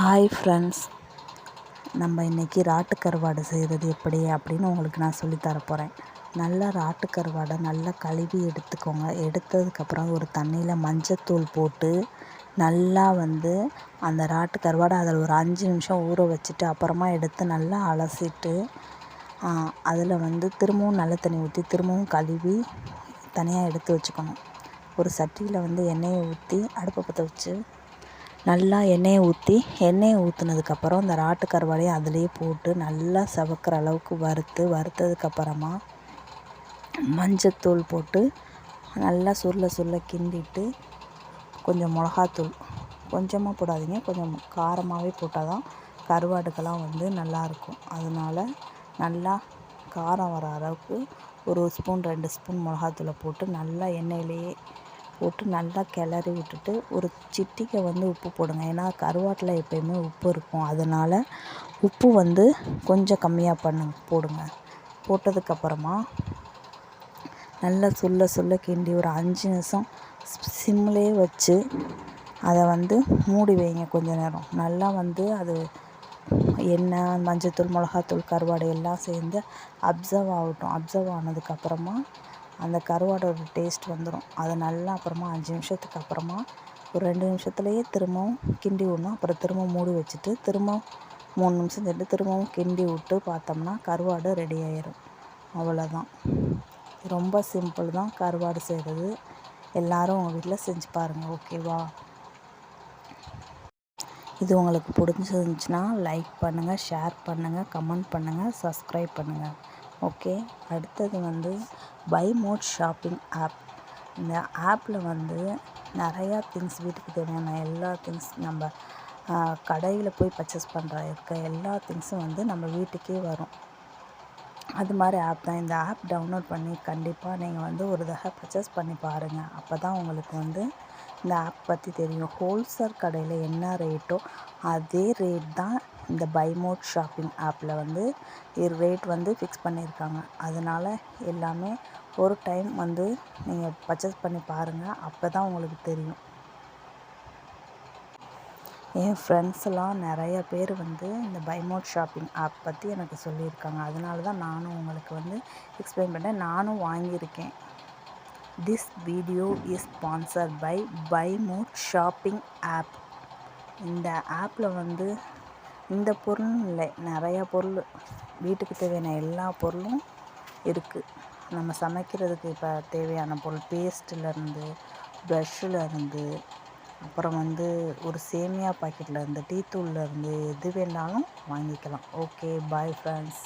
Hi friends, நம்ம இன்றைக்கி rot கருவாடு செய்கிறது எப்படி அப்படின்னு உங்களுக்கு நான் சொல்லித்தர போகிறேன். நல்லா ராட்டு கருவாடை நல்லா கழுவி எடுத்துக்கோங்க. எடுத்ததுக்கப்புறம் ஒரு தண்ணியில் மஞ்சத்தூள் போட்டு நல்லா அந்த ராட்டு கருவாடை அதில் ஒரு 5 நிமிஷம் ஊற வச்சுட்டு அப்புறமா எடுத்து நல்லா அலசிட்டு அதில் திரும்பவும் நல்ல தண்ணி ஊற்றி திரும்பவும் கழுவி தனியாக எடுத்து வச்சுக்கணும். ஒரு சட்டியில் எண்ணெயை ஊற்றி அடுப்பை பற்ற வச்சு நல்லா எண்ணெயை ஊற்றுனதுக்கப்புறம் இந்த ராட்டு கருவாடையை அதிலே போட்டு நல்லா செவக்கிற அளவுக்கு வறுத்ததுக்கப்புறமா மஞ்சத்தூள் போட்டு நல்லா சுருள கிண்டிட்டு கொஞ்சம் மிளகாத்தூள் கொஞ்சமாக போடாதீங்க, கொஞ்சம் காரமாகவே போட்டால் தான் கருவாடுக்கெல்லாம் நல்லாயிருக்கும். அதனால் நல்லா காரம் வர அளவுக்கு ஒரு ஸ்பூன் 2 ஸ்பூன் மிளகாத்தூளை போட்டு நல்லா எண்ணெயிலேயே போட்டு நல்லா கிளறி விட்டுட்டு ஒரு சிட்டிக்கை உப்பு போடுங்க. ஏன்னா கருவாட்டில் எப்போயுமே உப்பு இருக்கும். அதனால் உப்பு கொஞ்சம் கம்மியாக போடுங்க. போட்டதுக்கப்புறமா நல்லா சுள்ள கிண்டி ஒரு 5 நிமிஷம் சிம்லேயே வச்சு அதை மூடி வைங்க. கொஞ்ச நேரம் நல்லா அது எண்ணெய், மஞ்சத்தூள், மிளகாத்தூள், கருவாடு எல்லாம் சேர்ந்து அப்சர்வ் ஆகட்டும். அப்சர்வ் ஆனதுக்கப்புறமா அந்த கருவாடோட டேஸ்ட் வந்துடும். அதை நல்லா அப்புறமா 5 நிமிஷத்துக்கு அப்புறமா ஒரு 2 நிமிஷத்துலேயே திரும்பவும் கிண்டி விடணும். அப்புறம் திரும்பவும் மூடி வச்சுட்டு திரும்பவும் 3 நிமிஷம் சென்று திரும்பவும் கிண்டி விட்டு பார்த்தோம்னா கருவாடு ரெடி ஆயிடும். அவ்வளோதான். ரொம்ப சிம்பிள் தான் கருவாடு செய்கிறது. எல்லோரும் உங்கள் வீட்டில் செஞ்சு பாருங்கள். ஓகேவா? இது உங்களுக்கு பிடிச்சிருந்துச்சுன்னா லைக் பண்ணுங்கள், ஷேர் பண்ணுங்கள், கமெண்ட் பண்ணுங்கள், சப்ஸ்கிரைப் பண்ணுங்கள். ஓகே. அடுத்தது பை மோட் ஷாப்பிங் ஆப். இந்த ஆப்பில் நிறையா திங்ஸ், வீட்டுக்கு தேவையான எல்லா திங்ஸ், நம்ம கடையில் போய் பர்ச்சேஸ் இருக்க எல்லா திங்ஸும் நம்ம வீட்டுக்கே வரும். அது மாதிரி ஆப் தான். இந்த ஆப் டவுன்லோட் பண்ணி கண்டிப்பாக நீங்கள் ஒரு தடவை பர்ச்சேஸ் பண்ணி பாருங்கள். அப்போ தான் உங்களுக்கு இந்த ஆப் பற்றி தெரியும். ஹோல்சேல் கடையில் என்ன ரேட்டோ அதே ரேட் தான் இந்த பை மோட் ஷாப்பிங் ஆப்பில் ரேட் ஃபிக்ஸ் பண்ணியிருக்காங்க. அதனால் எல்லாமே ஒரு டைம் நீங்கள் பர்ச்சேஸ் பண்ணி பாருங்கள். அப்போ தான் உங்களுக்கு தெரியும். என் ஃப்ரெண்ட்ஸ்லாம் நிறைய பேர் இந்த பை மோட் ஷாப்பிங் ஆப் பற்றி எனக்கு சொல்லியிருக்காங்க. அதனால தான் நானும் உங்களுக்கு எக்ஸ்பிளைன் பண்ணேன். நானும் வாங்கியிருக்கேன். This video is sponsored by mod shopping app. இந்த ஆப்பில் இந்த பொருள் இல்லை, நிறையா பொருள், வீட்டுக்கு தேவையான எல்லா பொருளும் இருக்குது. நம்ம சமைக்கிறதுக்கு இப்போ தேவையான பொருள், பேஸ்ட்டிலேருந்து, ப்ரஷ்ஷிலேருந்து, அப்புறம் ஒரு சேமியா பாக்கெட்லேருந்து, டீ தூள்லேருந்து எது வேணாலும் வாங்கிக்கலாம். Okay, bye friends.